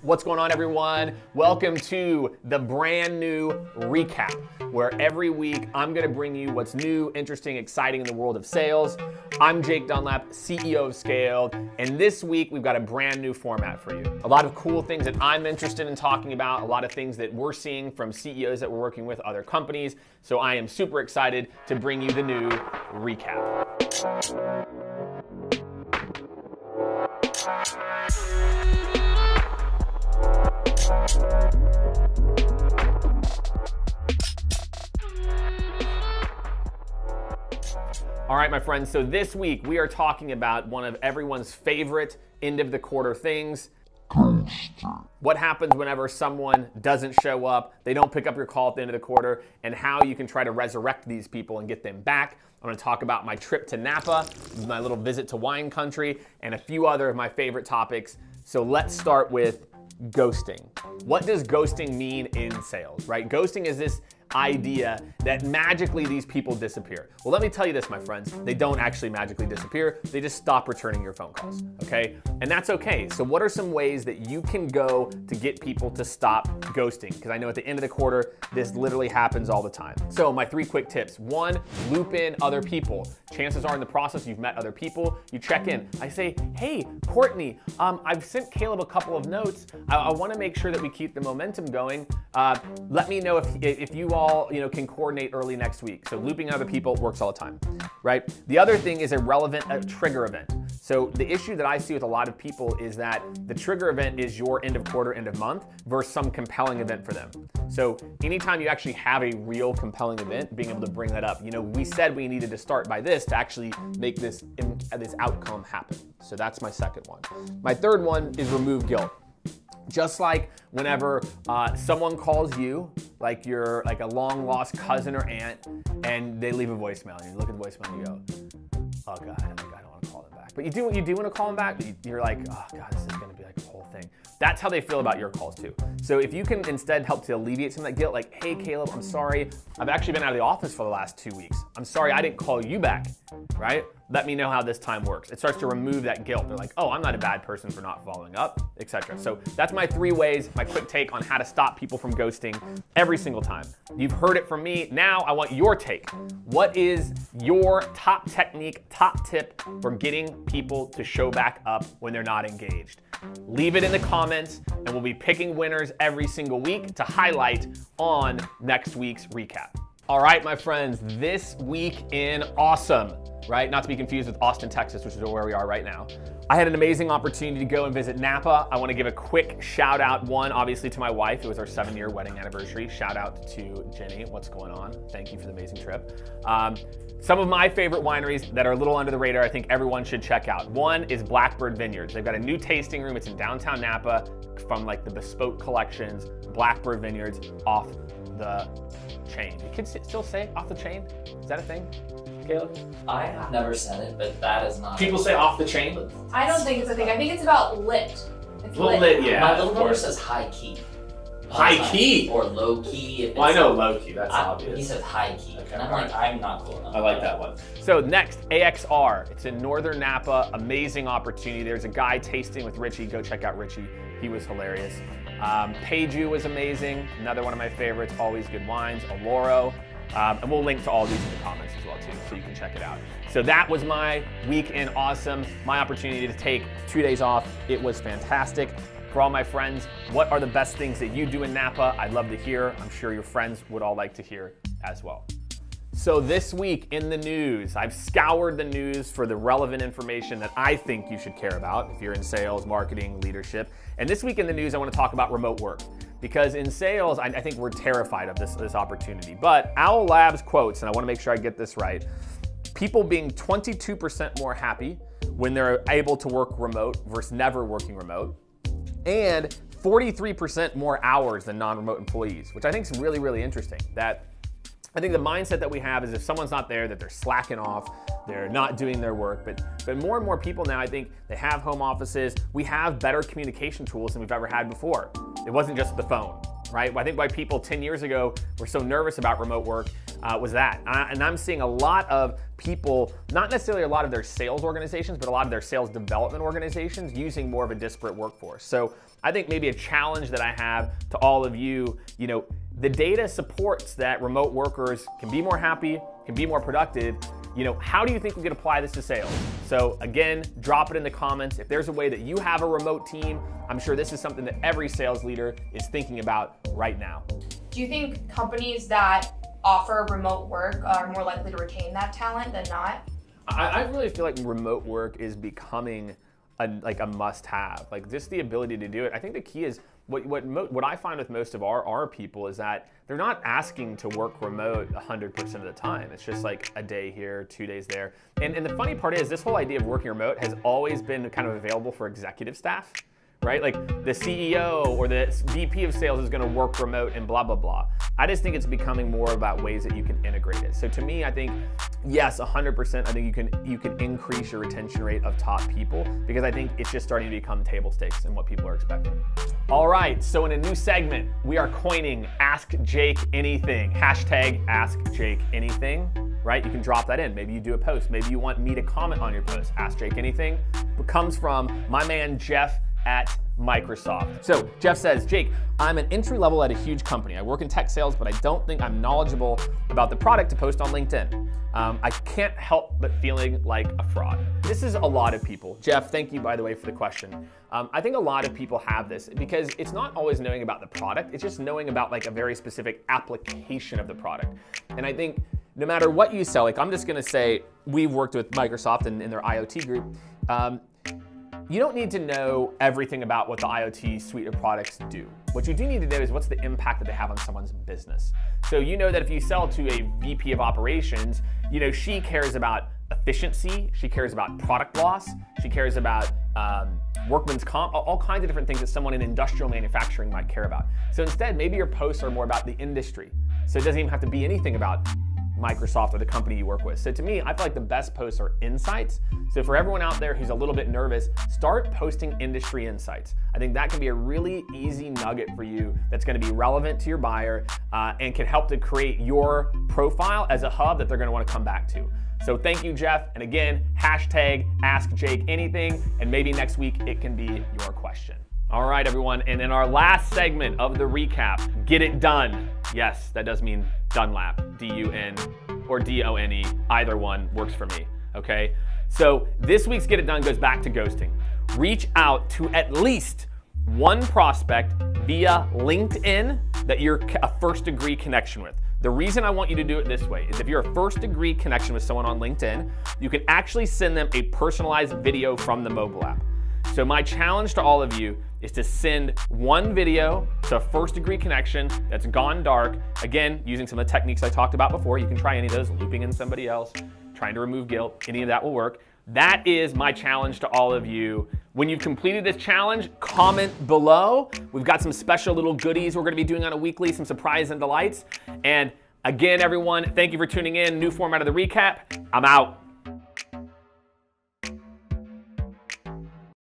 What's going on, everyone? Welcome to the brand new recap, where every week I'm gonna bring you what's new, interesting, exciting in the world of sales. I'm Jake Dunlap, CEO of Skaled, and this week we've got a brand new format for you. A lot of cool things that I'm interested in talking about, a lot of things that we're seeing from CEOs that we're working with other companies. So I am super excited to bring you the new recap. All right, my friends, so this week we are talking about one of everyone's favorite end of the quarter things. What happens whenever someone doesn't show up, they don't pick up your call at the end of the quarter, and how you can try to resurrect these people and get them back. I'm gonna talk about my trip to Napa, my little visit to wine country, and a few other of my favorite topics. So let's start with ghosting. What does ghosting mean in sales, right? Ghosting is this idea that magically these people disappear. Well, let me tell you this, my friends, they don't actually magically disappear. They just stop returning your phone calls, okay? And that's okay. So what are some ways that you can go to get people to stop ghosting? Because I know at the end of the quarter, this literally happens all the time. So my 3 quick tips. 1, loop in other people. Chances are in the process you've met other people. You check in. I say, hey, Courtney, I've sent Caleb a couple of notes. I wanna make sure that we keep the momentum going. Let me know if you all can coordinate early next week. So looping other people works all the time, right? The other thing is a trigger event. So the issue that I see with a lot of people is that the trigger event is your end of quarter, end of month versus some compelling event for them. So anytime you actually have a real compelling event, being able to bring that up. We said we needed to start by this to actually make this outcome happen. So that's my second one. My third one is remove guilt. Just like whenever someone calls you, like you're like a long lost cousin or aunt, and they leave a voicemail, and you look at the voicemail and you go, oh God, I don't want to call them back. But you do want to call them back, but you're like, oh God, this is gonna be like a whole thing. That's how they feel about your calls too. So if you can instead help to alleviate some of that guilt, like, hey Caleb, I'm sorry, I've actually been out of the office for the last 2 weeks. I'm sorry I didn't call you back, right? Let me know how this time works. It starts to remove that guilt. They're like, oh, I'm not a bad person for not following up, etc. So that's my 3 ways, my quick take on how to stop people from ghosting every single time. You've heard it from me. Now I want your take. What is your top technique, top tip for getting people to show back up when they're not engaged? Leave it in the comments, and we'll be picking winners every single week to highlight on next week's recap. All right, my friends, this week in awesome, right? Not to be confused with Austin, Texas, which is where we are right now. I had an amazing opportunity to go and visit Napa. I want to give a quick shout out, one, obviously to my wife. It was our 7-year wedding anniversary. Shout out to Jenny. What's going on? Thank you for the amazing trip. Some of my favorite wineries that are a little under the radar, I think everyone should check out. One is Blackbird Vineyards. They've got a new tasting room. It's in downtown Napa from like the bespoke collections, Blackbird Vineyards, off the chain. You kids still say off the chain? Is that a thing? Caleb? I have never said it, but that is not. People say off the chain? I don't think it's a thing. I think it's about lit. It's lit, yeah. My little brother says high key. High key? Or low key. Well, I know low key, that's obvious. He says high key. Okay, and I'm like, I'm not cool enough. I like that one. So next, AXR. It's in northern Napa. Amazing opportunity. There's a guy tasting with Richie. Go check out Richie. He was hilarious. Peju was amazing. Another one of my favorites. Always good wines. Aloro. And we'll link to all these in the comments as well too, so you can check it out. So that was my week in awesome. My opportunity to take 2 days off. It was fantastic. For all my friends, what are the best things that you do in Napa? I'd love to hear. I'm sure your friends would all like to hear as well. So this week in the news, I've scoured the news for the relevant information that I think you should care about if you're in sales, marketing, leadership. And this week in the news, I want to talk about remote work. Because in sales, I think we're terrified of this opportunity. But Owl Labs quotes, and I want to make sure I get this right, people being 22% more happy when they're able to work remote versus never working remote, and 43% more hours than non-remote employees, which I think is really, really interesting. That I think the mindset that we have is if someone's not there, that they're slacking off, they're not doing their work. But more and more people now, I think they have home offices. We have better communication tools than we've ever had before. It wasn't just the phone. right? I think why people 10 years ago were so nervous about remote work was that. And I'm seeing a lot of people, not necessarily a lot of their sales organizations, but a lot of their sales development organizations using more of a disparate workforce. So I think maybe a challenge that I have to all of you, the data supports that remote workers can be more happy, can be more productive. How do you think we could apply this to sales? So again, drop it in the comments. If there's a way that you have a remote team, I'm sure this is something that every sales leader is thinking about right now. Do you think companies that offer remote work are more likely to retain that talent than not? I really feel like remote work is becoming a must-have. Like just the ability to do it. I think the key is what I find with most of our people is that they're not asking to work remote 100% of the time. It's just like a day here, 2 days there. And the funny part is this whole idea of working remote has always been kind of available for executive staff, right? Like the CEO or the VP of sales is gonna work remote and blah, blah, blah. I just think it's becoming more about ways that you can integrate it. So to me, I think, yes, 100%, I think you can increase your retention rate of top people because I think it's just starting to become table stakes and what people are expecting. All right, so in a new segment, we are coining Ask Jake Anything. Hashtag Ask Jake Anything, right? You can drop that in. Maybe you do a post. Maybe you want me to comment on your post. Ask Jake Anything. It comes from my man, Jeff, at Microsoft. So Jeff says, Jake, I'm an entry level at a huge company. I work in tech sales, but I don't think I'm knowledgeable about the product to post on LinkedIn. I can't help but feeling like a fraud. This is a lot of people. Jeff, thank you, by the way, for the question. I think a lot of people have this because it's not always knowing about the product. It's just knowing about like a very specific application of the product. And I think no matter what you sell, like I'm just gonna say, we've worked with Microsoft in their IoT group. You don't need to know everything about what the IoT suite of products do. What you do need to know is what's the impact that they have on someone's business. So you know that if you sell to a VP of operations, she cares about efficiency, she cares about product loss, she cares about workman's comp, all kinds of different things that someone in industrial manufacturing might care about. So instead, maybe your posts are more about the industry. So it doesn't even have to be anything about Microsoft or the company you work with. So to me, I feel like the best posts are insights. So for everyone out there who's a little bit nervous, start posting industry insights. I think that can be a really easy nugget for you that's going to be relevant to your buyer and can help to create your profile as a hub that they're going to want to come back to. So thank you, Jeff. And again, hashtag Ask Jake Anything, and maybe next week it can be your question. All right, everyone, and in our last segment of the recap, get it done. Yes, that does mean Dunlap, D-U-N or D-O-N-E, either one works for me, okay? So this week's Get It Done goes back to ghosting. Reach out to at least one prospect via LinkedIn that you're a first degree connection with. The reason I want you to do it this way is if you're a first degree connection with someone on LinkedIn, you can actually send them a personalized video from the mobile app. So my challenge to all of you is to send one video to a first degree connection that's gone dark. Again, using some of the techniques I talked about before. You can try any of those, looping in somebody else, trying to remove guilt, any of that will work. That is my challenge to all of you. When you've completed this challenge, comment below. We've got some special little goodies we're gonna be doing on a weekly, some surprise and delights. And again, everyone, thank you for tuning in. New format of the recap. I'm out.